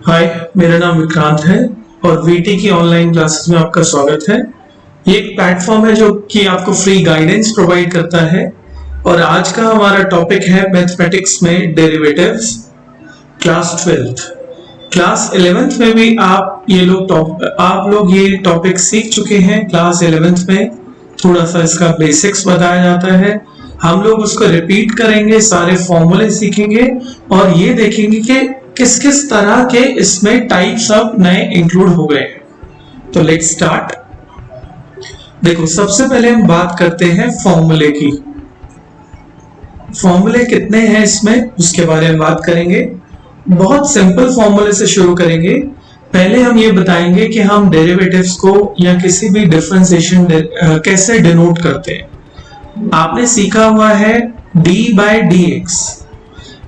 हाय, मेरा नाम विक्रांत है और वीटी की ऑनलाइन क्लासेस में आपका स्वागत है। ये एक प्लेटफॉर्म है जो कि आपको फ्री गाइडेंस प्रोवाइड करता है और आज का हमारा टॉपिक है मैथमेटिक्स में derivatives, class 12th। Class 11th में भी आप लोग ये टॉपिक सीख चुके हैं। क्लास 11th में थोड़ा सा इसका बेसिक्स बताया जाता है। हम लोग उसको रिपीट करेंगे, सारे फॉर्मूले सीखेंगे और ये देखेंगे कि किस किस तरह के इसमें टाइप्स ऑफ नए इंक्लूड हो गए। तो लेट्स स्टार्ट। देखो, सबसे पहले हम बात करते हैं फॉर्मूले की। फॉर्मूले कितने हैं इसमें, उसके बारे में बात करेंगे। बहुत सिंपल फॉर्मूले से शुरू करेंगे। पहले हम ये बताएंगे कि हम डेरिवेटिव्स को या किसी भी डिफरेंशिएशन कैसे डिनोट करते हैं। आपने सीखा हुआ है d बाय dx।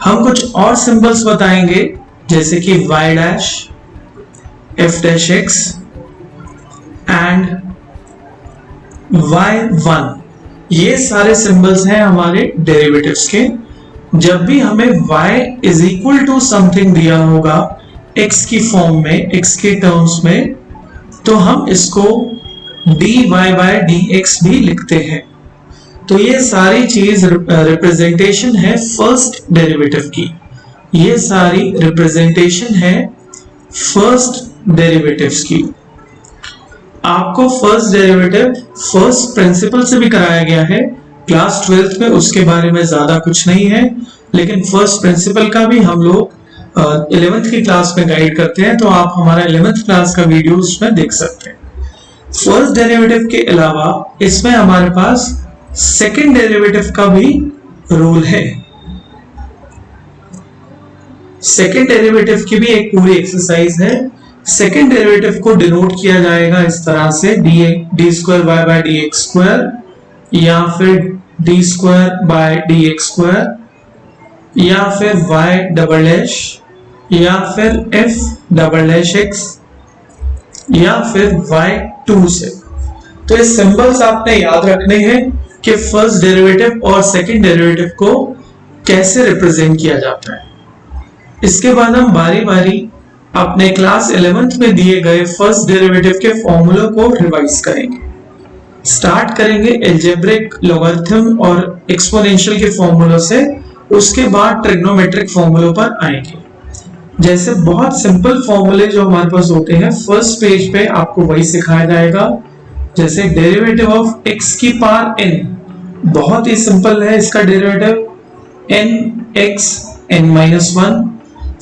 हम कुछ और सिंबल्स बताएंगे जैसे कि y dash, f dash x and y1। ये सारे सिंबल्स हैं हमारे डेरिवेटिव्स के। जब भी हमें y is equal to something दिया होगा x की फॉर्म में, x के टर्म्स में, तो हम इसको dy बाय dx भी लिखते हैं। तो ये सारी चीज रिप्रेजेंटेशन है फर्स्ट डेरिवेटिव की। ये सारी रिप्रेजेंटेशन है फर्स्ट डेरिवेटिव्स की। आपको फर्स्ट डेरिवेटिव फर्स्ट प्रिंसिपल से भी कराया गया है क्लास 12th में, उसके बारे में ज्यादा कुछ नहीं है, लेकिन फर्स्ट प्रिंसिपल का भी हम लोग 11th की क्लास में गाइड करते हैं। तो आप हमारा 11th क्लास का वीडियो उसमें देख सकते हैं। फर्स्ट डेरिवेटिव के अलावा इसमें हमारे पास सेकेंड डेरिवेटिव का भी रूल है। सेकेंड डेरिवेटिव की भी एक पूरी एक्सरसाइज है। सेकेंड डेरिवेटिव को डिनोट किया जाएगा इस तरह से d square y by d x square, या फिर d square by d x square, या फिर वाई डबल डैश, या फिर एफ डबल डैश एक्स, या फिर वाई 2 से। तो ये सिंबल्स आपने याद रखने हैं कि फर्स्ट डेरिवेटिव और सेकंड डेरिवेटिव को कैसे रिप्रेजेंट किया जाता है। इसके बाद हम बारी बारी अपने क्लास 11th में दिए गए फर्स्ट डेरिवेटिव के फॉर्मूलों को रिवाइज करेंगे। स्टार्ट करेंगे अलजेब्रिक, लॉगरिथम और एक्सपोनेंशियल के फॉर्मूलों से, उसके बाद ट्रिग्नोमेट्रिक फॉर्मूलों पर आएंगे। जैसे बहुत सिंपल फॉर्मूले जो हमारे पास होते हैं, फर्स्ट पेज पे आपको वही सिखाया जाएगा। जैसे डेरिवेटिव ऑफ x की पावर n, बहुत ही सिंपल है इसका डेरिवेटिव, nx n-1।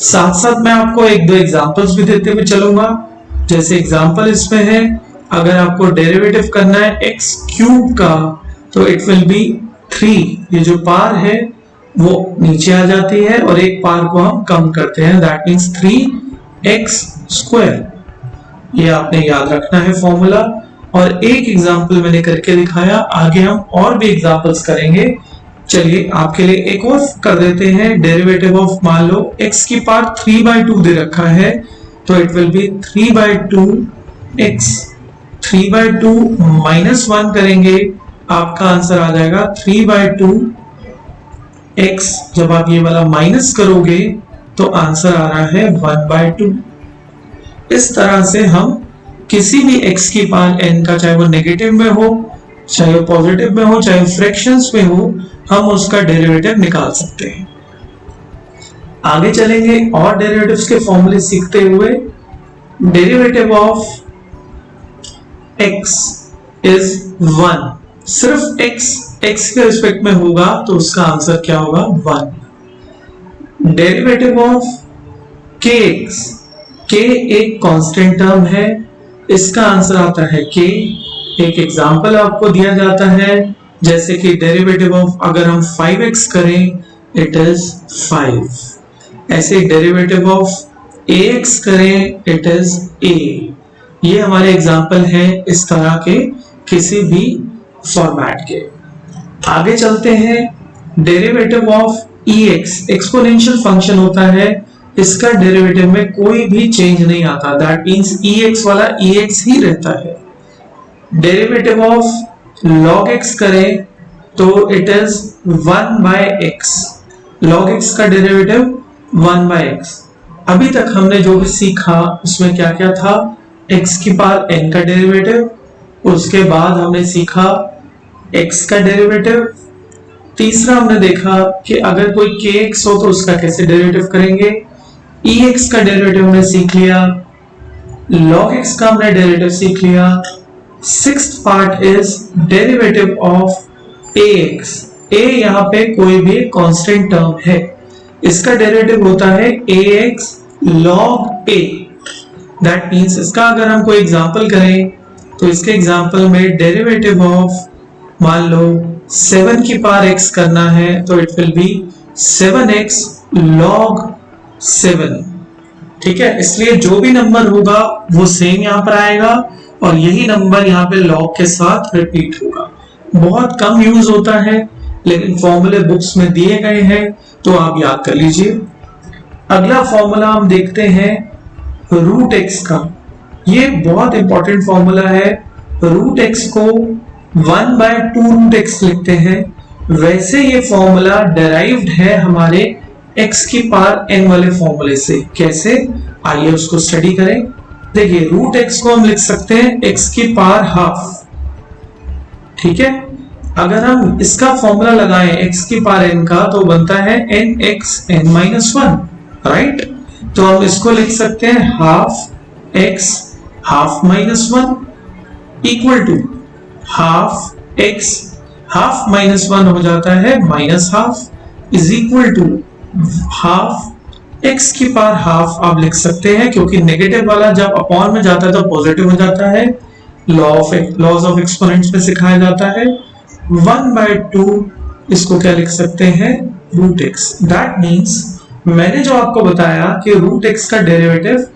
साथ साथ मैं आपको एक दो एग्जांपल्स भी देते हुए चलूंगा। जैसे एग्जांपल इसमें है, अगर आपको डेरिवेटिव करना है x क्यूब का तो इट विल बी 3। ये जो पावर है वो नीचे आ जाती है और एक पावर को हम कम करते हैं, दैट मींस 3x स्क्वायर। ये आपने याद रखना है फॉर्मूला। और एक एग्जांपल मैंने करके दिखाया, आगे हम और भी एग्जांपल्स करेंगे। चलिए आपके लिए एक और कर देते हैं। डेरिवेटिव ऑफ, मान लो x की पावर 3/2 दे रखा है, तो इट विल बी 3/2x। 3/2 -1 करेंगे, आपका आंसर आ जाएगा 3/2x। जब आप ये वाला माइनस करोगे तो आंसर आ रहा है 1/2। इस तरह से हम किसी भी x की पावर n का, चाहे वो नेगेटिव में हो, चाहे वो पॉजिटिव में हो, चाहे फ्रैक्शंस में हो, हम उसका डेरिवेटिव निकाल सकते हैं। आगे चलेंगे और डेरिवेटिव्स के फॉर्मूले सीखते हुए। Derivative of x is 1। सिर्फ x के रिस्पेक्ट में होगा तो उसका आंसर क्या होगा, 1। डेरिवेटिव ऑफ kx, k एक कांस्टेंट टर्म है, इसका आंसर आता है k। एक एग्जांपल आपको दिया जाता है, जैसे कि डेरिवेटिव ऑफ, अगर हम 5x करें इट इज 5। ऐसे डेरिवेटिव ऑफ ax करें इट इज a। ये हमारे एग्जांपल है इस तरह के किसी भी फॉर्मेट के। आगे चलते हैं। Derivative of ex exponential function होता है, इसका डेरिवेटिव में कोई भी चेंज नहीं आता, दैट मींस ex वाला ex ही रहता है। डेरिवेटिव ऑफ log x करें तो it is 1/x। log x का डेरिवेटिव 1/x। अभी तक हमने जो भी सीखा उसमें क्या क्या था, x की पावर n का डेरिवेटिव, उसके बाद हमने सीखा x का डेरिवेटिव, तीसरा हमने देखा कि अगर कोई kx हो तो उसका कैसे डेरिवेटिव करेंगे, ex का डेरिवेटिव हमने सीख लिया, log x का हमने डेरिवेटिव सीख लिया। Sixth part is derivative of ax। a यहाँ पे कोई भी कांस्टेंट टर्म है, इसका डेरिवेटिव होता है ax log a। That means इसका अगर हम कोई एग्जांपल करें तो इसके एग्जांपल में डेरिवेटिव ऑफ मान लो 7 की पावर x करना है तो it will be 7x log 7। ठीक है, इसलिए जो भी नंबर होगा वो सेम यहां पर आएगा और यही नंबर यहाँ पे log के साथ रिपीट होगा। बहुत कम यूज होता है लेकिन फॉर्मूले बुक्स में दिए गए हैं तो आप याद कर लीजिए। अगला फॉर्मूला हम देखते हैं रूट एक्स का। ये बहुत इंपॉर्टेंट फॉर्मूला है। रूट एक्स को 1/2 रूट एक्स लिखते हैं। वैसे ये फॉर्मूला डेराइव्ड है हमारे x की पावर n वाले फॉर्मूले से। कैसे, आइए उसको स्टडी करें। देखिए रूट एक्स को हम लिख सकते हैं x की पावर हाफ। ठीक है, अगर हम इसका फॉर्मूला लगाएं x की पावर n का तो बनता है nxn-1, राइट। तो हम इसको लिख सकते हैं half x half -1 equal to half x half -1 हो जाता है minus half is equal to half x की पावर हाफ आप लिख सकते हैं, क्योंकि नेगेटिव वाला जब अपॉन में जाता है तो पॉजिटिव हो जाता है। लॉज ऑफ एक्सपोनेंट्स में सिखाया जाता है। 1/2 इसको क्या लिख सकते हैं, रूट एक्स। दैट मीन्स मैंने जो आपको बताया कि रूट एक्स का डेरिवेटिव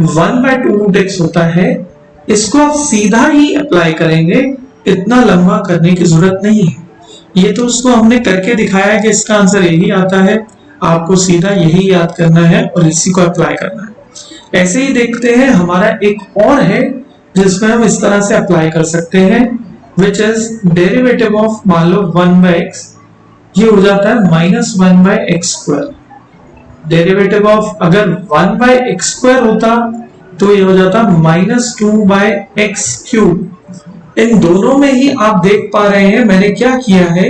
1/2 रूट एक्स होता है, इसको आप सीधा ही अप्लाई करेंगे, इतना लंबा करने की जरूरत नहीं है। ये तो उसको हमने करके दिखाया कि इसका आंसर यही आता है, आपको सीधा यही याद करना है और इसी को अप्लाई करना है। ऐसे ही देखते हैं, हमारा एक और है जिसमें हम इस तरह से अप्लाई कर सकते हैं, विच इज डेरिवेटिव ऑफ मान लो 1/x, ये हो जाता है -1/x²। डेरिवेटिव ऑफ अगर 1/x² होता तो ये हो जाता -2/x³। इन दोनों में ही आप देख पा रहे हैं मैंने क्या किया है,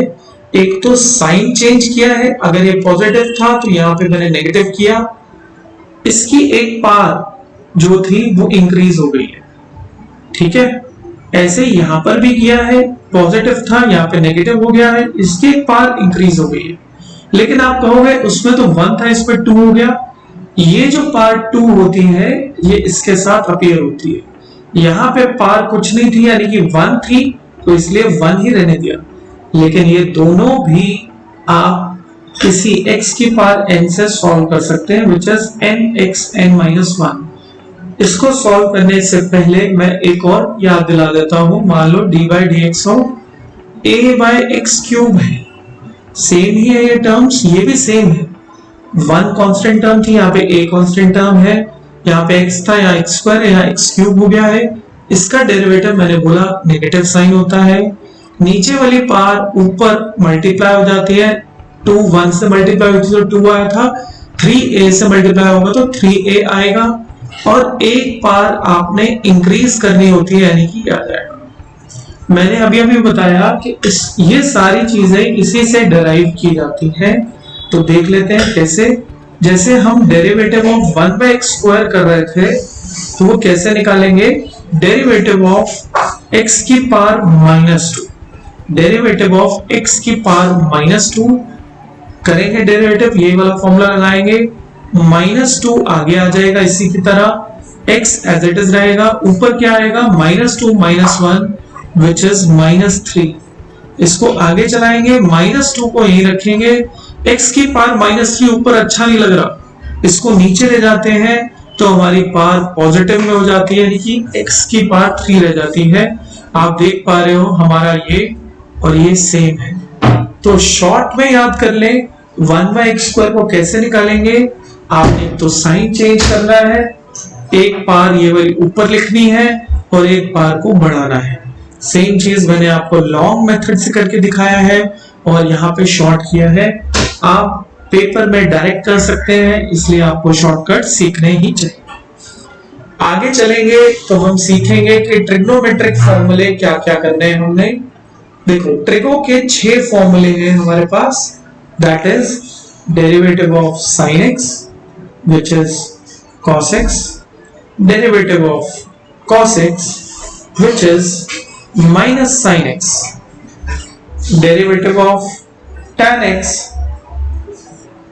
एक तो साइन चेंज किया है। अगर ये पॉजिटिव था तो यहाँ पे मैंने नेगेटिव किया, इसकी एक पावर जो थी वो इंक्रीज हो गई है। ठीक है, ऐसे यहाँ पर भी किया है, पॉजिटिव था यहाँ पे नेगेटिव हो गया है, इसकी एक पावर इंक्रीज हो गई है। लेकिन आप कहोगे उसमें तो 1 था, इसमें 2 हो गया। ये जो पार्ट 2 होती है ये इसके साथ अपीयर होती है। यहाँ पे पार कुछ नहीं थी यानी कि 1 थी तो इसलिए 1 ही रहने दिया। लेकिन ये दोनों भी आप किसी x की पावर n से सॉल्व कर सकते हैं, विच इज nxn-1। इसको सॉल्व करने से पहले मैं एक और याद दिला देता हूं। मान लो d/dx ऑफ a/x³ है, सेम ही है ये टर्म्स, ये भी सेम है। 1 कांस्टेंट टर्म थी, यहाँ पे a कांस्टेंट टर्म है, यहाँ पे x था, यहाँ x² है, यहाँ x³ हो गया है। इसका डेरिवेटिव मैंने बोला नेगेटिव साइन होता है। नीचे वाली पावर ऊपर मल्टीप्लाई हो जाती है, 2 1 से मल्टीप्लाई होती है तो 2 आया था, 3a से मल्टीप्लाई होगा तो 3a आएगा, और एक पावर आपने इंक्रीज करनी होती है यानी कि आ जाएगा। मैंने अभी अभी बताया कि ये सारी चीजें इसी से डिराइव की जाती हैं। तो देख लेते हैं कैसे। जैसे हम डेरिवेटिव ऑफ 1/x² कर रहे थे तो वो कैसे निकालेंगे, डेरिवेटिव ऑफ x की पावर -2, डेरिवेटिव ऑफ x की पावर -2 करेंगे डेरिवेटिव, यही वाला फॉर्मूला लगाएंगे, -2 आगे आ जाएगा इसी की तरह, x एज इट इज रहेगा, ऊपर क्या आएगा -2 -1 विच इज -3। इसको आगे चलाएंगे, -2 को यही रखेंगे, x की पावर -3 ऊपर अच्छा नहीं लग रहा, इसको नीचे ले जाते हैं तो हमारी पावर पॉजिटिव में हो जाती है यानी कि x की पावर 3 रह जाती है। आप देख पा रहे हो हमारा ये और ये सेम है। तो शॉर्ट में याद कर लें 1/x² को कैसे निकालेंगे। आपने तो साइन चेंज करना है, एक पावर ये वाली ऊपर लिखनी है और एक पावर को बढ़ाना है। सेम चीज मैंने आपको लॉन्ग मेथड से करके दिखाया है और यहाँ पे शॉर्ट किया है। आप पेपर में डायरेक्ट कर सकते हैं, इसलिए आपको शॉर्टकट सीखने ही चाहिए। आगे चलेंगे तो हम सीखेंगे कि ट्रिग्नोमेट्रिक फॉर्मूले क्या क्या करने हैं हमने। देखो ट्रिगो के 6 फॉर्मूले हैं हमारे पास, that is derivative of sine X which is cos x, derivative of cos x which is minus sin x, derivative of tan x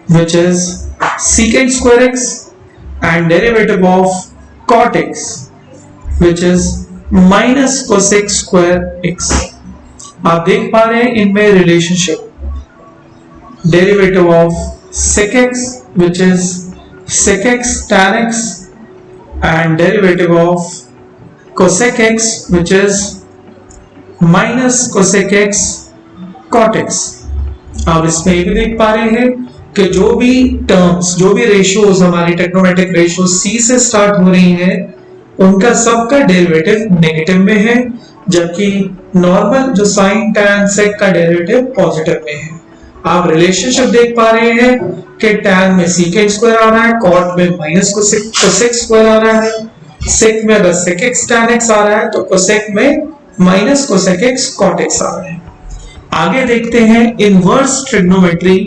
which is secant square x, and derivative of cot x which is minus cosec square x। आप देख पा रहे हैं इनमें relationship, derivative of sec x which is sec x tan x and derivative of cosec x which is minus cosec x cot x। आप इसमें ये भी देख पा रहे हैं कि जो भी टर्म्स, जो भी रेशियोज हमारी ट्रिग्नोमेट्रिक रेशियो c से स्टार्ट हो रही हैं, उनका सबका डेरिवेटिव नेगेटिव में है, जबकि नॉर्मल जो साइन tan sec का डेरिवेटिव पॉजिटिव में है। आप रिलेशनशिप देख पा रहे हैं कि tan में secant स्क्वायर आ रहा है, cot में माइनस cosec स्क्वायर आ रहा है, sec में अगर sec x tan x आ रहा है तो cosec में minus cosec x cot x आ रहा है। आगे देखते हैं इनवर्स ट्रिग्नोमेट्री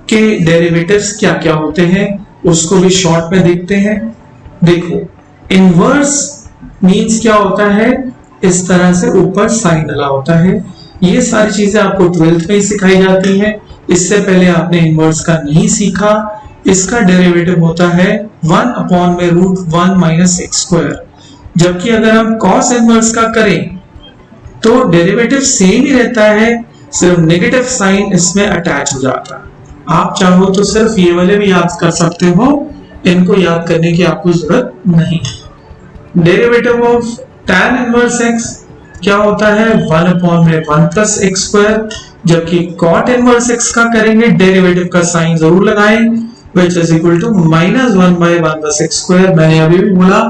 के डेरिवेटिव्स क्या क्या होते हैं, उसको भी शॉर्ट में देखते हैं। देखो इनवर्स मींस क्या होता है, इस तरह से ऊपर साइन डला होता है। ये सारी चीजें आपको 12th में ही सिखाई जाती हैं, इससे पहले आपने इनवर्स का नहीं सीखा। इसका डेरिवेटिव होता है 1 अपॉन में √1 माइनस एक्स स्क्वायर, जबकि अगर हम कॉस इनवर्स का करें तो डेरिवेटिव सेम ही रहता है, सिर्फ नेगेटिव साइन इसमें अटैच हो जाता है। आप चाहो तो सिर्फ ये वाले भी याद कर सकते हो, इनको याद करने की आपको जरूरत नहीं। Derivative of tan inverse x क्या होता है, 1 अपॉन में 1 प्लस एक्स स्क्वायर, जबकि cot इनवर्स x का करेंगे डेरिवेटिव का साइन जरूर लगाएं, which is equal to minus 1 by 1 plus x square। मैंने अभी भी बोला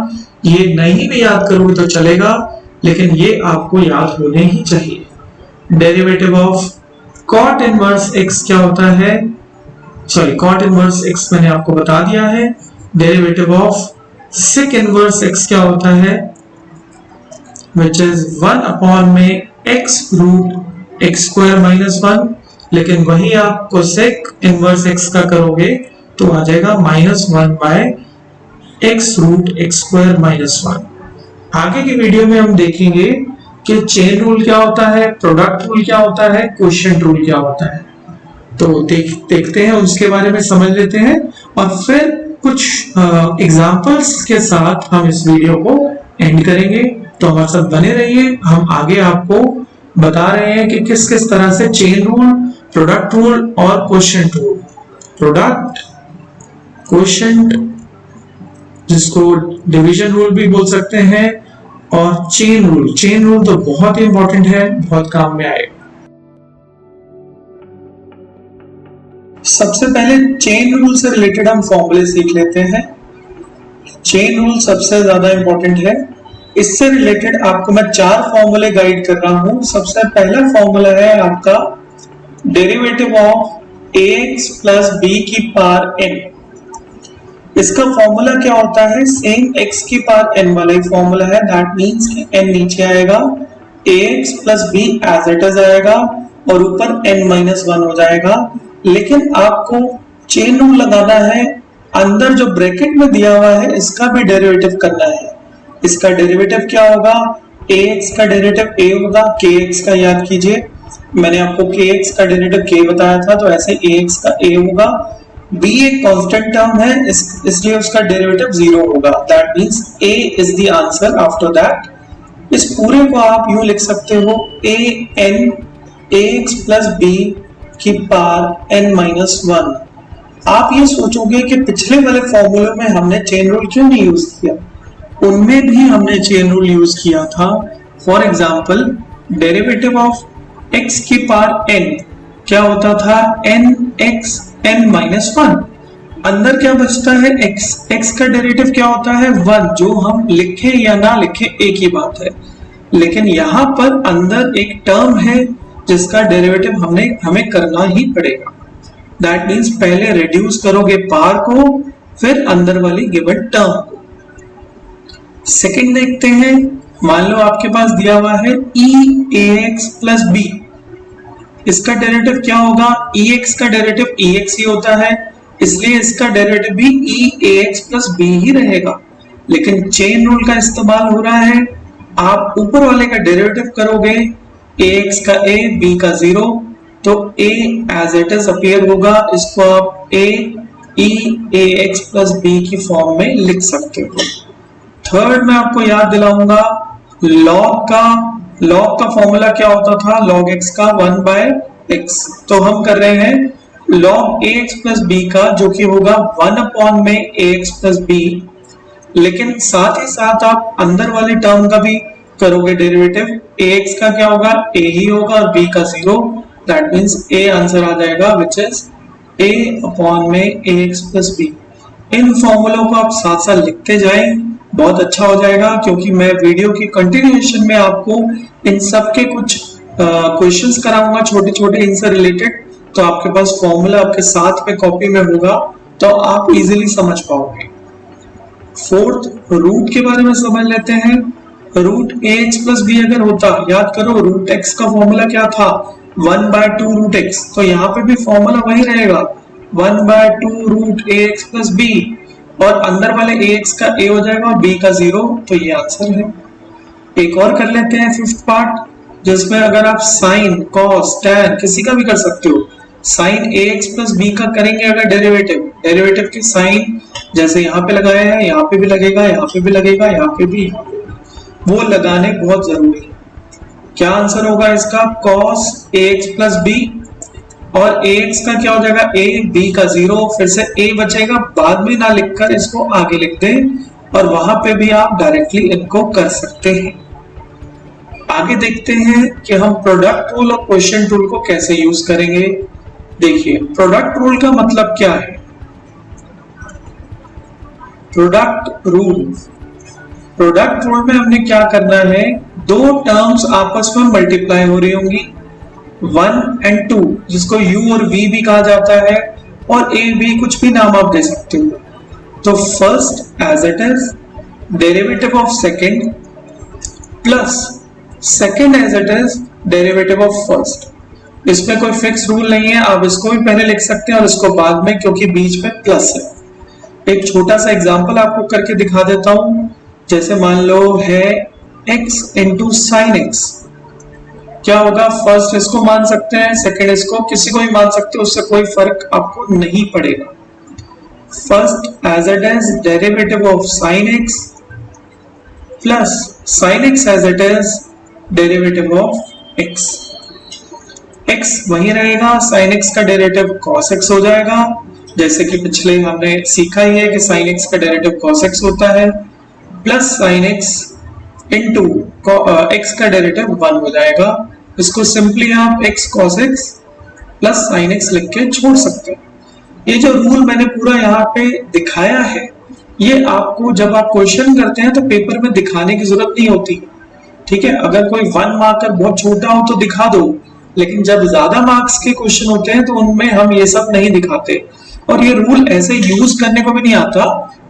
ये नहीं भी याद करोगे तो चलेगा, लेकिन ये आपको याद होने ही चाहिए। Derivative of cot inverse x क्या होता है, सॉरी cot इनवर्स x मैंने आपको बता दिया है। Derivative of sec inverse x क्या होता है, which is 1 अपॉन में x root x square minus 1, लेकिन वही आप cosec इनवर्स x का करोगे तो आ जाएगा -1 by x root x square minus 1। आगे की वीडियो में हम देखेंगे कि चेन रूल क्या होता है, प्रोडक्ट रूल क्या होता है, क्वोशिएंट रूल क्या होता है। तो देखते हैं, उसके बारे में समझ लेते हैं और फिर कुछ एग्जांपल्स के साथ हम इस वीडियो को एंड करेंगे। तो हमारे साथ बने रहिए, हम आगे आपको बता रहे हैं कि किस किस तरह से चेन रूल, प्रोडक्ट रूल और क्वोशिएंट रूल, प्रोडक्ट, क्वोशिएंट जिसको डिवीजन रूल भी बोल सकते हैं, और चेन रूल। चेन रूल तो बहुत ही इंपॉर्टेंट है, बहुत काम में आएगा। सबसे पहले चेन रूल से रिलेटेड हम फॉर्मूले सीख लेते हैं। चेन रूल सबसे ज्यादा इंपॉर्टेंट है। इससे रिलेटेड आपको मैं 4 फॉर्मूले गाइड कर रहा हूं। सबसे पहला फॉर्मूला है आपका derivative of ax plus b की पावर n। इसका फॉर्मूला क्या होता है, सेम x की पावर n वाला ही फॉर्मूला है। दैट मींस कि n नीचे आएगा, ax plus b as it is आएगा और ऊपर n-1 हो जाएगा। लेकिन आपको चेन रूल लगाना है, अंदर जो ब्रैकेट में दिया हुआ है इसका भी डेरिवेटिव करना है। इसका डेरिवेटिव क्या होगा, ax का डेरिवेटिव a होगा, kx का याद कीजिए, मैंने आपको kx का डेरिवेटिव k बताया था, तो ऐसे ax का a होगा। b एक कांस्टेंट टर्म है, इसलिए उसका डेरिवेटिव 0 होगा। That means a is the answer after that. इस पूरे को आप यूं लिख सकते हो, an ax प्लस b की पावर n-1। आप ये सोचोगे कि पिछले वाले फॉर्मूले में हमने चेन रूल क्यों नहीं यूज किया, उनमें भी हमने चेन रूल यूज किया था। For example derivative of x की पावर n क्या होता था, nx n-1। अंदर क्या बचता है, x का डेरिवेटिव क्या होता है 1, जो हम लिखे या ना लिखे एक ही बात है। लेकिन यहाँ पर अंदर एक टर्म है जिसका डेरिवेटिव हमें करना ही पड़ेगा। दैट मीन्स पहले रिड्यूस करोगे पार को, फिर अंदर वाली गिवन टर्म को। सेकंड देखते हैं, मान लो आपके पास दिया हुआ है EAX प्लस B, इसका डेरिवेटिव क्या होगा? EX का डेरिवेटिव EX ही होता है, इसलिए इसका डेरिवेटिव भी EAX प्लस B ही रहेगा। लेकिन चेन रूल का इस्तेमाल हो रहा है, आप ऊपर वाले का डेरिवेटिव करोगे, AX का A, B का 0, तो A as it is appear होगा, इसको आप EAX प्लस B की फॉर्म में लिख सकते हो। थर्ड मैं आपको याद दिलाऊंगा, लॉग का फॉर्मूला क्या होता था? log x का 1/x। तो हम कर रहे हैं log ax प्लस b का, जो कि होगा 1 में ax प्लस b, लेकिन साथ ही साथ आप अंदर वाली टर्म का भी करोगे डेरिवेटिव। ax का क्या होगा? a ही होगा और b का 0, दैट मीन्स a आंसर आ जाएगा विच इज a में ax प्लस b। इन फॉर्मूलों को आप साथ साथ लिखते जाएं, बहुत अच्छा हो जाएगा, क्योंकि मैं वीडियो की कंटिन्यूएशन में आपको इन सब के कुछ क्वेश्चंस कराऊंगा छोटे छोटे इनसे रिलेटेड, तो आपके पास फॉर्मूला आपके साथ में कॉपी में होगा, तो आप इजीली समझ पाओगे। फोर्थ, रूट के बारे में समझ लेते हैं। रूट ax प्लस b अगर होता, याद करो रूट x का फॉर्मूला क्या था? 1/2 रूट x, तो यहाँ पे भी फॉर्मूला वही रहेगा, 1/2 रूट ax प्लस b, और अंदर वाले ax का a हो जाएगा और b का 0, तो ये आंसर है। एक और कर लेते हैं फिफ्थ पार्ट, जिसमें अगर आप साइन, कॉस, टैन किसी का भी कर सकते हो। साइन ax प्लस b का करेंगे अगर डेरिवेटिव की साइन जैसे यहाँ पे लगाया है, यहाँ पे भी लगेगा, यहाँ पे भी लगेगा, यहाँ पे भी, वो लगाने बहुत जरूरी है। क्या आंसर होगा इसका? cos ax प्लस b, और ax का क्या हो जाएगा? a, b का 0, फिर से a बचेगा, बाद में ना लिखकर इसको आगे लिख दें, और वहां पे भी आप डायरेक्टली इनको कर सकते हैं। आगे देखते हैं कि हम प्रोडक्ट रूल और क्वेश्चन रूल को कैसे यूज करेंगे। देखिए, प्रोडक्ट रूल का मतलब क्या है? प्रोडक्ट रूल में हमने क्या करना है, दो टर्म्स आपस में मल्टीप्लाई हो रही होंगी, 1 और 2, जिसको u और v भी कहा जाता है, और a b कुछ भी नाम आप दे सकते हो। तो first as it is derivative of second plus second as it is derivative of first. इसमें कोई फिक्स रूल नहीं है, आप इसको भी पहले लिख सकते हैं और इसको बाद में, क्योंकि बीच में प्लस है। एक छोटा सा एग्जांपल आपको करके दिखा देता हूं। जैसे मान लो है x इंटू साइन एक्स, क्या होगा? फर्स्ट इसको मान सकते हैं, सेकंड इसको, किसी को भी मान सकते हो, उससे कोई फर्क आपको नहीं पड़ेगा। First as it is derivative of sine x plus sine x as it is derivative of x. X वही रहेगा, साइन एक्स का डेरिवेटिव कॉस एक्स हो जाएगा, जैसे कि पिछले हमने सीखा ही है कि साइन एक्स का डेरिवेटिव कॉस एक्स होता है, plus sine x into x का डेरिवेटिव 1 हो जाएगा। इसको सिंपली आप x cos x plus sign x लिख के छोड़ सकते हैं। ये जो रूल मैंने पूरा यहाँ पे दिखाया है, ये आपको जब आप क्वेश्चन करते हैं तो पेपर में दिखाने की जरूरत नहीं होती, ठीक है? अगर कोई 1 मार्कर बहुत छोटा हो तो दिखा दो, लेकिन जब ज्यादा मार्क्स के क्वेश्चन होते हैं तो उनमें हम ये सब नहीं दिखाते। और ये रूल ऐसे यूज करने को भी नहीं आता,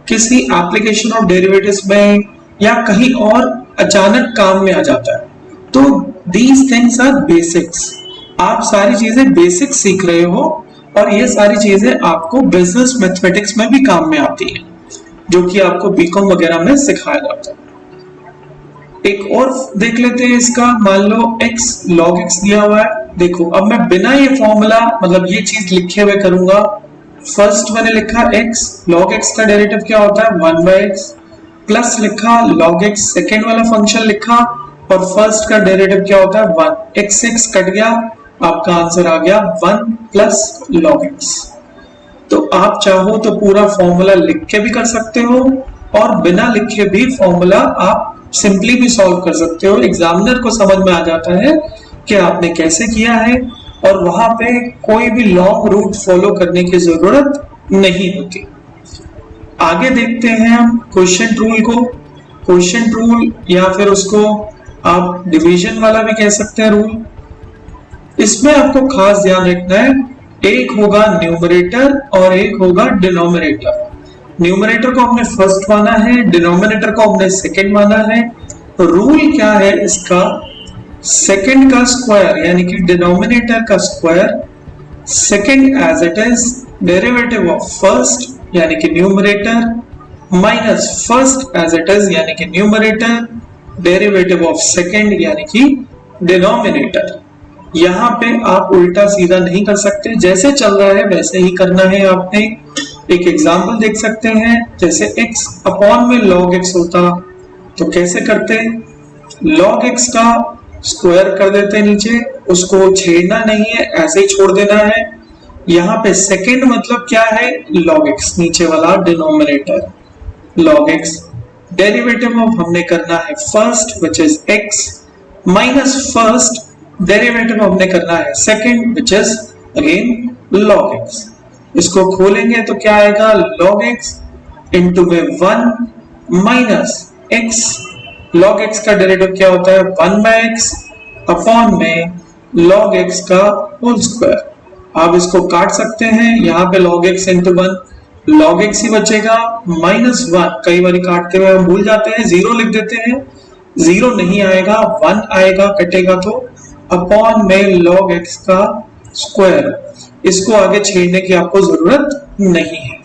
किसी एप्लीकेशन ऑफ डेरिवेटिव्स में या कहीं और अचानक काम में आ जाता है। तो दीज थिंग्स आर बेसिक्स, आप सारी चीजें बेसिक सीख रहे हो, और ये सारी चीजें आपको बिजनेस मैथमेटिक्स में भी काम में आती है, जो कि आपको बीकॉम वगैरह में सिखाया जाता है। एक और देख लेते हैं इसका, मान लो x log x दिया हुआ है। देखो, अब मैं बिना ये फॉर्मूला मतलब ये चीज लिखे हुए करूंगा। फर्स्ट मैंने लिखा x, log x का डेरिवेटिव क्या होता है? 1/x, प्लस लिखा log x सेकेंड वाला फंक्शन लिखा, और फर्स्ट का डेरिवेटिव क्या होता है? 1। x कट गया, आपका आंसर आ गया 1 प्लस log x। तो आप चाहो तो पूरा फॉर्मूला लिख के भी कर सकते हो, और बिना लिखे भी फॉर्मूला आप सिंपली भी सॉल्व कर सकते हो। एग्जामिनर को समझ में आ जाता है कि आपने कैसे किया है, और वहां पे कोई भी लॉन्ग रूट फॉलो करने की जरूरत नहीं होती। आगे देखते हैं हम क्वेश्चन रूल को। क्वेश्चन रूल या फिर उसको आप डिवीजन वाला भी कह सकते हैं रूल। इसमें आपको खास ध्यान रखना है, एक होगा न्यूमरेटर और एक होगा डिनोमिनेटर। न्यूमरेटर को हमने फर्स्ट माना है, डिनोमिनेटर को हमने सेकंड माना है। रूल क्या है इसका, सेकंड का स्क्वायर यानी कि डिनोमिनेटर का square, second as it is, derivative of first यानी कि numerator, minus first as it is यानी कि न्यूमरेटर, डेरिवेटिव ऑफ सेकंड यानी कि डिनोमिनेटर। यहाँ पे आप उल्टा सीधा नहीं कर सकते, जैसे चल रहा है वैसे ही करना है आपने। एक एग्जांपल देख सकते हैं, जैसे x अपॉन में log x होता तो कैसे करते, log x का स्क्वायर कर देते हैं नीचे, उसको छेड़ना नहीं है, ऐसे ही छोड़ देना है। यहाँ पे सेकंड मतलब क्या है, log x, नीचे वाला denominator log x, derivative of हमने करना है first which is x, minus first derivative हमने करना है second which is again log x। इसको खोलेंगे तो क्या आएगा, log x इंटू में 1 माइनस x, log x का डेरिवेटिव क्या होता है 1/x अपॉन में log x का होल स्क्वायर। आप इसको काट सकते हैं, यहाँ पे log x into 1 log x ही बचेगा, माइनस 1 कई बार काटते हुए हम भूल जाते हैं, 0 लिख देते हैं, 0 नहीं आएगा 1 आएगा कटेगा तो, अपॉन में log x का स्क्वायर। इसको आगे छेड़ने की आपको जरूरत नहीं है।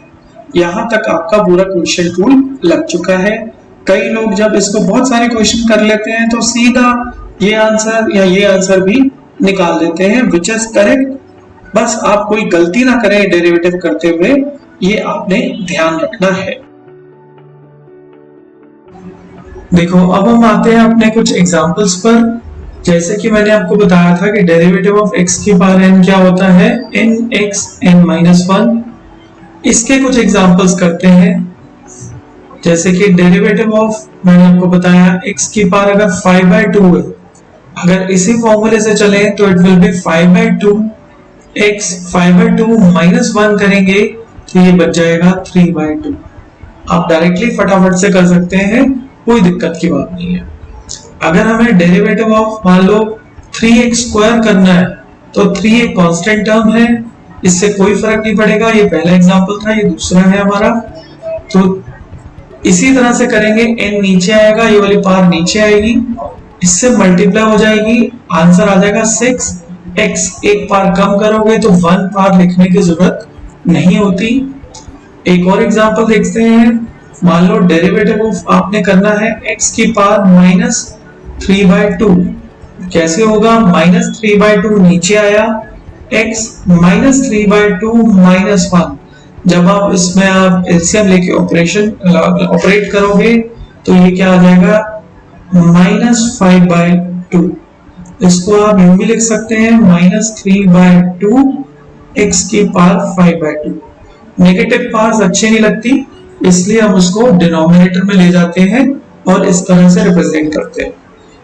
यहां तक आपका पूरा क्वेश्चन टूल लग चुका है। कई लोग जब इसको बहुत सारे क्वेश्चन कर लेते हैं तो सीधा ये आंसर या ये आंसर भी निकाल देते हैं, विच इज करेक्ट। बस आप कोई गलती ना करें डेरिवेटिव करते हुए, ये आपने ध्यान रखना है। देखो अब हम आते हैं अपने कुछ एग्जांपल्स पर। जैसे कि मैंने आपको बताया था कि डेरिवेटिव ऑफ x की पावर n क्या होता है, nx n-1। इसके कुछ एग्जांपल्स करते हैं। जैसे कि डेरिवेटिव ऑफ, मैंने आपको बताया x की पावर अगर 5/2 है, अगर इसी फॉर्मूले से चले तो it will be 5/2 x, 5/2 minus 1 करेंगे तो ये बच जाएगा 3/2। आप डायरेक्टली फटाफट से कर सकते हैं, कोई दिक्कत की बात नहीं है। अगर हमें डेरिवेटिव ऑफ मान लो 3x स्क्वायर करना है तो 3 एक कांस्टेंट टर्म है, इससे कोई फर्क नहीं पड़ेगा। ये पहला एग्जांपल था, ये दूसरा है हमारा। तो इसी तरह से करेंगे, n नीचे आएगा, ये वाली पावर नीचे आएगी, इससे मल्टीप्लाई हो जाएगी, आंसर आ जाएगा 6x। एक पावर कम करोगे तो 1 पावर लिखने की जरूरत नहीं होती। एक और एग्जांपल देखते हैं। मान लो डेरिवेटिव ऑफ आपने करना है x की पावर माइनस 3/2। कैसे होगा, माइनस 3/2 नीचे आया, x माइनस 3/2 माइनस 1। जब आप इसमें आप एलसीएम लेके ऑपरेट करोगे तो ये क्या आ जाएगा, माइनस 5/2। इसको आप यूं भी लिख सकते हैं, माइनस 3/2 x की पावर 5/2। नेगेटिव पावर्स अच्छी नहीं लगती, इसलिए हम उसको डिनोमिनेटर में ले जाते हैं और इस तरह से रिप्रेजेंट करते हैं।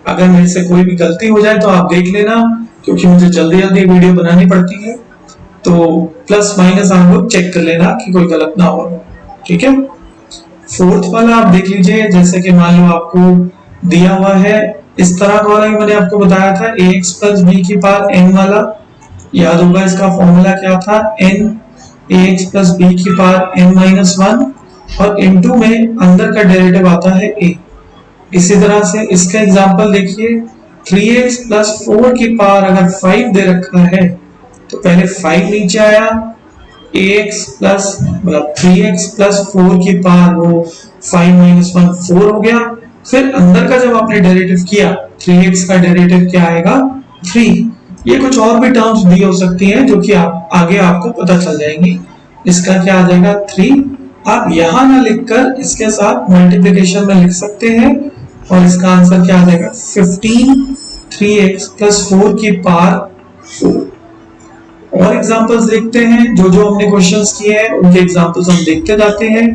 अगर मेरे से कोई भी गलती हो जाए तो आप देख लेना, क्योंकि मुझे जल्दी जल्दी वीडियो बनानी पड़ती है, तो प्लस माइनस आप लोग चेक कर लेना कि कोई गलत ना हो। ठीक है, फोर्थ वाला आप देख लीजिए। जैसे कि मान लो आपको दिया हुआ है इस तरह का वाला, मैंने आपको बताया था ax प्लस b की पावर n वाला, याद होगा इसका फॉर्मूला क्या था, n ax प्लस b की पावर n-1 और इनटू में अंदर का डेरिवेटिव आता है a। इसी तरह से इसका एग्जांपल देखिए, 3x प्लस 4 की पावर अगर 5 दे रखा है तो पहले 5 नीचे आया, ax प्लस मतलब 3x प्लस 4 की पावर वो 5 माइनस 1 4 हो गया। फिर अंदर का जब आपने डेरिवेटिव किया, 3x का डेरिवेटिव क्या आएगा 3। ये कुछ और भी टर्म्स दी हो सकती हैं जो कि आप आगे आपको पता चल जाएंगी। इसका क्या आ जाएगा 3। आप यहां ना लिखकर इसके साथ मल्टीप्लिकेशन में लिख सकते हैं और इसका आंसर क्या आ जाएगा 15 3x प्लस 4 की पावर 4। और एग्जांपल्स देखते हैं, जो जो हमने क्वेश्चंस किए हैं उनके एग्जांपल्स हम देखते जाते हैं।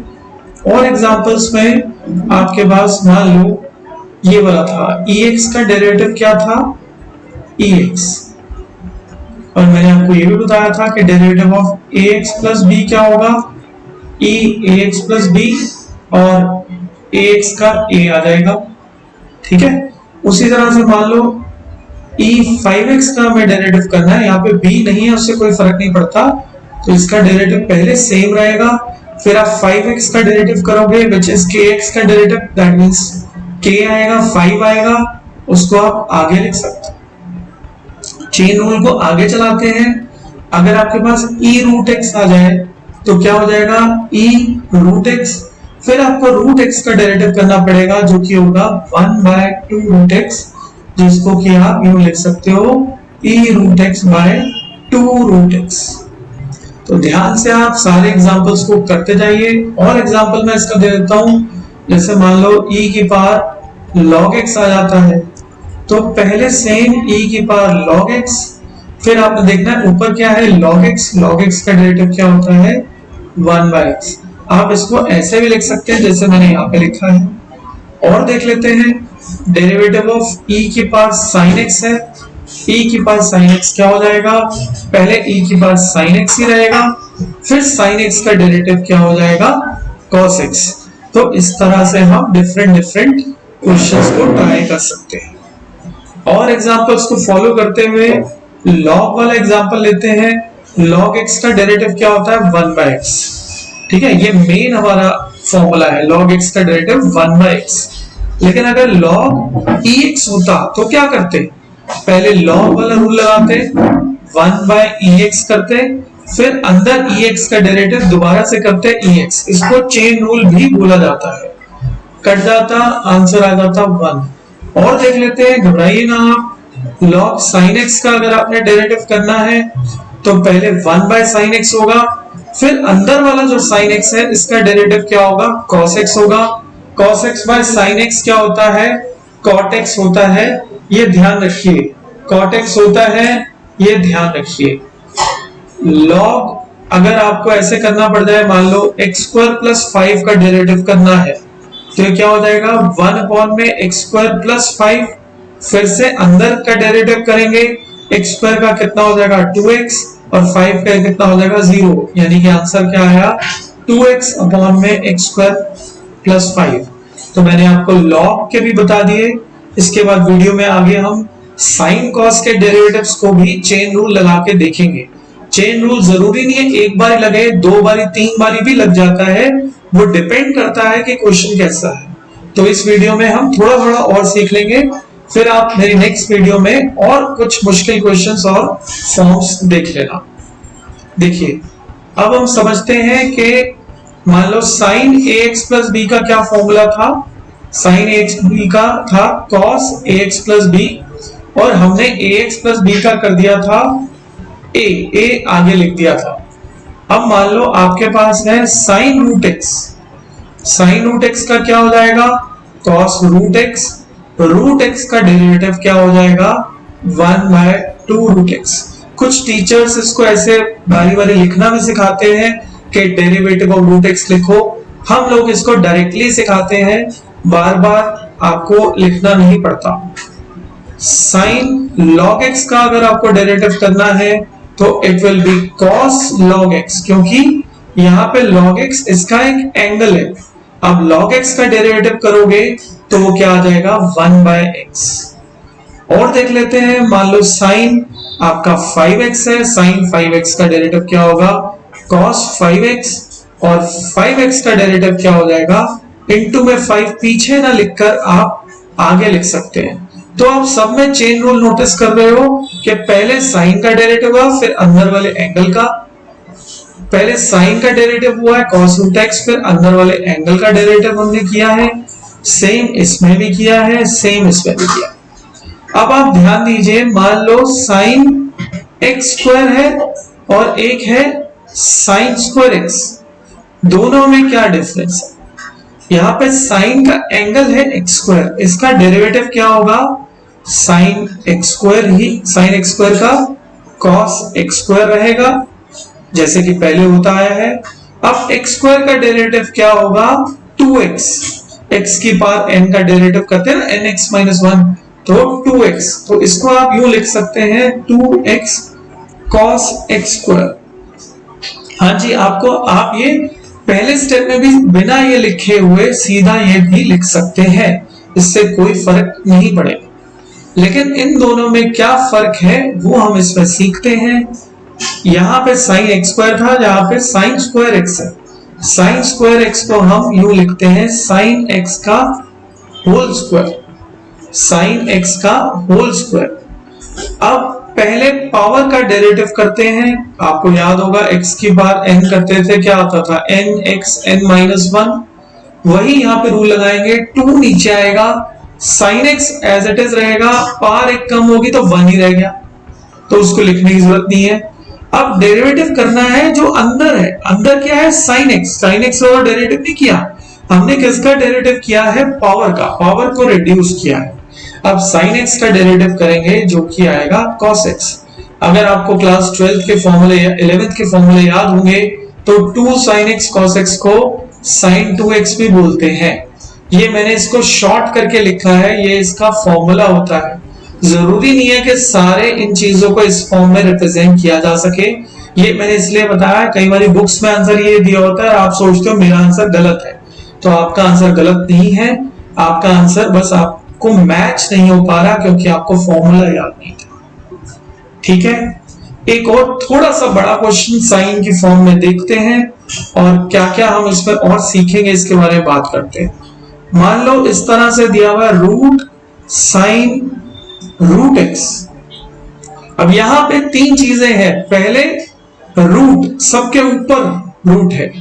और एग्जांपल्स में आपके पास मान लो ये वाला था, ex का डेरिवेटिव क्या था ex, और मैंने आपको ये भी बताया था कि derivative of ax plus b क्या होगा e ax प्लस b, और ax का a आ जाएगा। ठीक है, उसी तरह से मान लो e5x का हमें डेरिवेटिव करना है, यहाँ पे b नहीं है उससे कोई फर्क नहीं पड़ता, तो इसका डेरिवेटिव पहले सेम रहेगा, फिर आप 5x का डेरिवेटिव करोगे विच इज kx का डेरिवेटिव, दैट मींस k आएगा 5 आएगा, उसको आप आगे लिख सकते हैं। चेन रूल को आगे चलाते हैं, अगर आपके पास e रूट x आ जाए तो क्या हो जाएगा e रूट x, फिर आपको रूट x का डेरिवेटिव करना पड़ेगा जो कि होगा 1/2 रूट x, जिसको कि आप यूं लिख सकते हो e root x by 2 root x। तो ध्यान से आप सारे एग्जांपल्स को करते जाइए, और एग्जांपल मैं इसका दे देता हूं, जैसे मान लो e की पावर log x आ जाता है, तो पहले सेम e की पावर log x, फिर आपने देखना है ऊपर क्या है log x का डेरिवेटिव क्या होता है 1/x। आप इसको ऐसे भी लिख सकते हैं जैसे मैंने यहाँ पे लिखा है। और देख लेते हैं डेरिवेटिव ऑफ e की पावर sin x है, e की पावर sin x क्या हो जाएगा, पहले e की पावर sin x ही रहेगा, फिर sin x का डेरिवेटिव क्या हो जाएगा cos x। तो इस तरह से हम डिफरेंट क्वेश्चंस को ट्राई कर सकते हैं। और एग्जांपल्स को फॉलो करते हुए log वाला एग्जांपल लेते हैं। log x का डेरिवेटिव क्या होता है 1/x, ठीक है, ये मेन हमारा फॉर्मूला है, log x का डेरिवेटिव 1/x। लेकिन अगर log ex होता तो क्या करते, पहले log वाला रूल लगाते, 1/ex करते, फिर अंदर ex का डेरिवेटिव दोबारा से करते ex, इसको चेन रूल भी बोला जाता है। कट जाता, आंसर आ जाता 1। और देख लेते हैं, घबराइए ना आप, log sin x का अगर आपने डेरिवेटिव करना है तो पहले 1/sin x होगा, फिर अंदर वाला जो sin x है इसका डेरिवेटिव क्या होगा cos x होगा, cos x by sin x क्या होता है cot x होता है, ये ध्यान रखिए, cot x होता है, ये ध्यान रखिए। log अगर आपको ऐसे करना पड़ जाए, मान लो x² + 5 का डेरिवेटिव करना है तो क्या हो जाएगा 1/x² + 5, फिर से अंदर का डेरिवेटिव करेंगे, x² का कितना हो जाएगा 2x और 5 का कितना हो जाएगा 0, यानी कि आंसर क्या आया 2x/x² + 5। तो मैंने आपको log के भी बता दिए, इसके बाद वीडियो में आगे हम sin cos के डेरिवेटिव्स को भी चेन रूल लगा के देखेंगे। चेन रूल जरूरी नहीं है एक बार लगे, 2 बारी 3 बारी भी लग जाता है, वो डिपेंड करता है कि क्वेश्चन कैसा है। तो इस वीडियो में हम थोड़ा और सीख लेंगे, फिर आप मेरी नेक्स्ट वीडियो में और कुछ मुश्किल क्वेश्चंस और फॉर्म्स देख लेना। देखिए अब हम समझते हैं कि मान लो sin ax + b का क्या फॉर्मूला था, sin ax b का था cos ax + b, और हमने ax + b का कर दिया था a आगे लिख दिया था। अब मान लो आपके पास है sin √x, sin √x का क्या हो जाएगा cos √x, √x का डेरिवेटिव क्या हो जाएगा 1/2 √x। कुछ टीचर्स इसको ऐसे बारी लिखना भी सिखाते हैं कि डेरिवेटिव ऑफ √x लिखो, हम लोग इसको डायरेक्टली सिखाते हैं, बार आपको लिखना नहीं पड़ता। sin log x का अगर आपको डेरिवेटिव करना है तो it will be cos log x, क्योंकि यहाँ पे log x इसका एक एंगल है। अब log x का डेरिवेटिव करोगे तो वो क्या आ जाएगा 1/x। और देख लेते हैं, मान लो sin आपका 5x है, sin 5x का डेरिवेटिव क्या होगा cos 5x, और 5x का डेरिवेटिव क्या हो जाएगा इनटू में 5 पीछे ना लिखकर आप आगे लिख सकते हैं। तो आप सब में चेन रूल नोटिस कर रहे हो कि पहले साइन का डेरिवेटिव हुआ, फिर अंदर वाले एंगल का, पहले साइन का डेरिवेटिव हुआ है cos √x, फिर अंदर वाले एंगल का डेरिवेटिव हमने किया है, सेम इसमें भी किया है, सेम इसमें भी किया। अब आप ध्यान दीजिए, मान लो sin x² है और एक है sin² x, दोनों में क्या डिफरेंस है, यहाँ पे साइन का एंगल है x², इसका डेरिवेटिव क्या होगा sin x² ही, sin x² का cos x² रहेगा जैसे कि पहले होता आया है। अब x² का डेरिवेटिव क्या होगा 2x, x की पावर n का डेरिवेटिव करते हैं ना nx - 1, तो 2x, तो इसको आप यूं लिख सकते हैं 2x cos x²। हाँ जी, आपको आप ये पहले स्टेप में भी बिना ये लिखे हुए सीधा ये भी लिख सकते हैं, इससे कोई फर्क नहीं पड़ेगा। लेकिन इन दोनों में क्या फर्क है वो हम इसमें सीखते हैं। यहाँ पे साइन एक्स स्क्वायर था, यहाँ पे साइन स्क्वायर एक्स है। साइन स्क्वायर एक्स को हम यूं लिखते हैं साइन एक्स का होल स्क्वायर, साइन एक्स का होल स्क्वायर। अब पहले पावर का डेरिवेटिव करते हैं। आपको याद होगा x की बार n करते थे, क्या आता था n x n माइनस 1। वही यहाँ पे रूल लगाएंगे, 2 नीचे आएगा, sine x as it is रहेगा, पावर एक कम होगी तो 1 ही रह गया, तो उसको लिखने की जरूरत नहीं है। अब डेरिवेटिव करना है जो अंदर है। अंदर क्या है साइन एक्स, साइन एक्स का डेरिवेटिव नहीं किया हमने, किसका डेरिवेटिव किया है पावर का, पावर को रिड्यूस किया है। अब साइन एक्स का डेरिवेटिव करेंगे जो कि आएगा cos x। अगर आपको क्लास 12 के फॉर्मूले या 11th के फॉर्मूले याद होंगे तो 2 sin x cos x को sin 2x भी बोलते हैं। ये मैंने इसको शॉर्ट करके लिखा है, ये इसका फॉर्मूला होता है। जरूरी नहीं है कि सारे इन चीजों को इस फॉर्म में रिप्रेजेंट किया जा सके, ये मैंने इसलिए बताया। कई बार बुक्स में आंसर ये दिया होता है, आप सोचते हो मेरा आंसर गलत है, तो आपका आंसर गलत नहीं है, आपका आंसर बस आपको मैच नहीं हो पा रहा क्योंकि आपको फॉर्मूला याद नहीं था। ठीक है, एक और थोड़ा सा बड़ा क्वेश्चन साइन की फॉर्म में देखते हैं और क्या क्या हम इसमें और सीखेंगे इसके बारे में बात करते हैं। मान लो इस तरह से दिया हुआ रूट साइन रूट एक्स। अब यहां पे 3 चीजें हैं, पहले रूट, सबके ऊपर रूट है,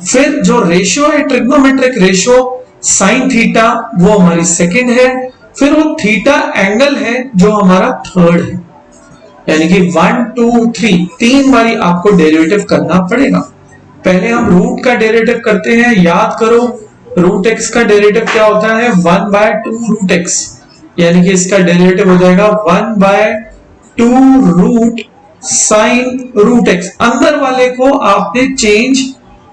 फिर जो रेशियो है ट्रिग्नोमेट्रिक रेशियो साइन थीटा वो हमारी सेकंड है, फिर वो थीटा एंगल है जो हमारा थर्ड है। यानी कि 1 2 3 3 बारी आपको डेरिवेटिव करना पड़ेगा। पहले हम रूट का डेरिवेटिव करते हैं। याद करो रूट एक्स का डेरिवेटिव क्या होता है 1/2 रूट एक्स, यानी कि इसका डेरिवेटिव हो जाएगा 1/2 रूट साइन रूट एक्स। अंदर वाले को आपने चेंज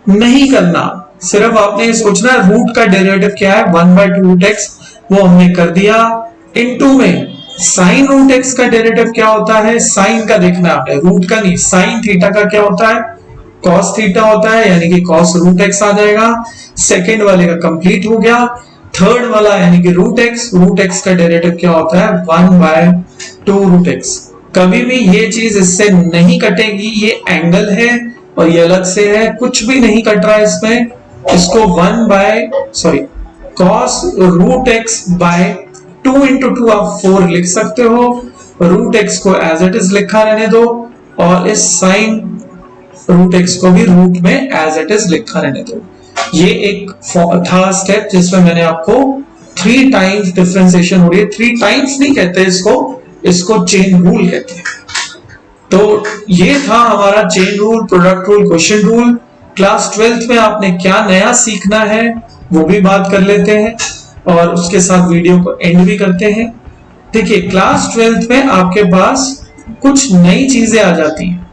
नहीं करना, सिर्फ आपने सोचना रूट का डेरिवेटिव क्या है 1/2 रूट एक्स, वो हमने कर दिया। इनटू में साइन रूट एक्स का डेरिवेटिव क्या होता है, साइन का देखना है आपने, रूट का नहीं। साइन थीटा का क्या होता है कॉस थीटा होता है, यानी कि कॉस रूट एक्स आ जाएगा। सेकेंड वाले का कंप्लीट हो गया। थर्ड वाला यानी कि रूट एक्स का डेरिवेटिव क्या होता है 1/2 रूट एक्स। कभी भी ये चीज इससे नहीं कटेगी, ये एंगल है और ये अलग से है, कुछ भी नहीं कट रहा है इसमें। इसको cos root x by 2 into 2 आप 4 लिख सकते हो। रूट एक्स को एज इट इज लिखा रहने दो और इस साइन रूट एक्स को भी रूट में एज इट इज लिखा रहने दो। ये एक था स्टेप जिसमें मैंने आपको 3 टाइम्स डिफरेंशिएशन हो रही है। 3 टाइम्स नहीं कहते इसको चेन रूल कहते हैं। तो ये था हमारा chain rule, product rule, question rule. Class 12th में आपने क्या नया सीखना है वो भी बात कर लेते हैं और उसके साथ वीडियो को एंड भी करते हैं। देखिए क्लास 12th में आपके पास कुछ नई चीजें आ जाती हैं।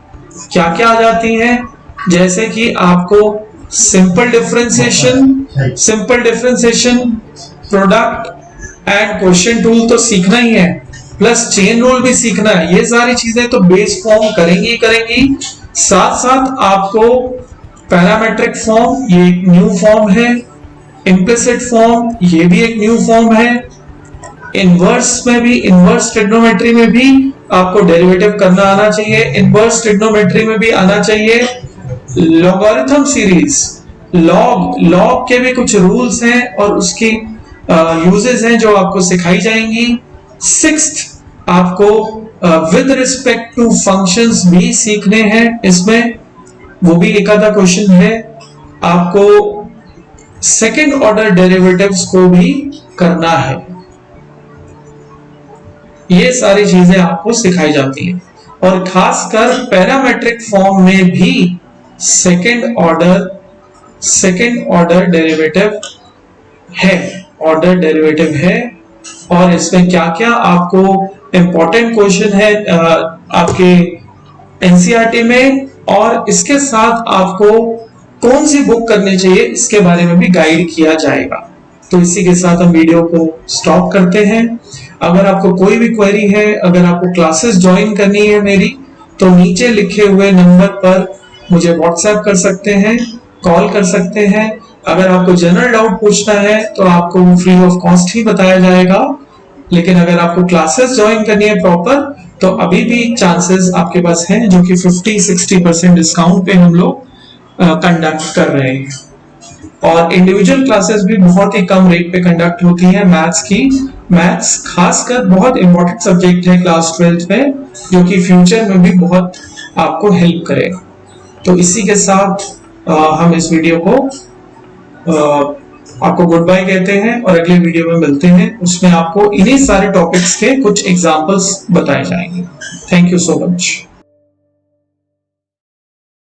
क्या क्या आ जाती हैं, जैसे कि आपको simple differentiation, product and question rule तो सीखना ही है, प्लस चेन रूल भी सीखना है। ये सारी चीजें तो बेस फॉर्म करेंगी। साथ साथ आपको पैरामेट्रिक फॉर्म, ये एक न्यू फॉर्म है। इम्प्लिसिट फॉर्म, ये भी एक न्यू फॉर्म है। इनवर्स में भी, इनवर्स ट्रिग्नोमेट्री में भी आपको डेरिवेटिव करना आना चाहिए। इनवर्स ट्रिग्नोमेट्री में भी आना चाहिए। लॉगरिथम सीरीज, लॉग के भी कुछ रूल्स हैं और उसकी यूजेस हैं जो आपको सिखाई जाएंगी। 6th आपको विद रिस्पेक्ट टू फंक्शंस भी सीखने हैं इसमें, वो भी एक आधा क्वेश्चन है। आपको सेकंड ऑर्डर डेरिवेटिव्स को भी करना है। ये सारी चीजें आपको सिखाई जाती हैं और खासकर पैरामेट्रिक फॉर्म में भी सेकंड ऑर्डर डेरिवेटिव है। और इसमें क्या क्या आपको इंपॉर्टेंट क्वेश्चन है आपके एनसीईआरटी में, और इसके साथ आपको कौन सी बुक करनी चाहिए इसके बारे में भी गाइड किया जाएगा। तो इसी के साथ हम वीडियो को स्टॉप करते हैं। अगर आपको कोई भी क्वेरी है, अगर आपको क्लासेस ज्वाइन करनी है मेरी, तो नीचे लिखे हुए नंबर पर मुझे व्हाट्सएप कर सकते हैं, कॉल कर सकते हैं। अगर आपको जनरल डाउट पूछना है तो आपको फ्री ऑफ कॉस्ट ही बताया जाएगा। लेकिन अगर आपको क्लासेस ज्वाइन करनी है प्रॉपर तो अभी भी चांसेस आपके पास हैं, जो कि 50-60% डिस्काउंट पे हम लोग कंडक्ट कर रहे हैं। और इंडिविजुअल क्लासेस भी बहुत ही कम रेट पे कंडक्ट होती है मैथ्स की। मैथ्स खासकर बहुत इंपॉर्टेंट सब्जेक्ट है क्लास 12th में, जो कि फ्यूचर में भी बहुत आपको हेल्प करेगा। तो इसी के साथ हम इस वीडियो को आपको गुड बाय कहते हैं और अगले वीडियो में मिलते हैं। उसमें आपको इन्हीं सारे टॉपिक्स के कुछ एग्जांपल्स बताए जाएंगे। Thank you so much.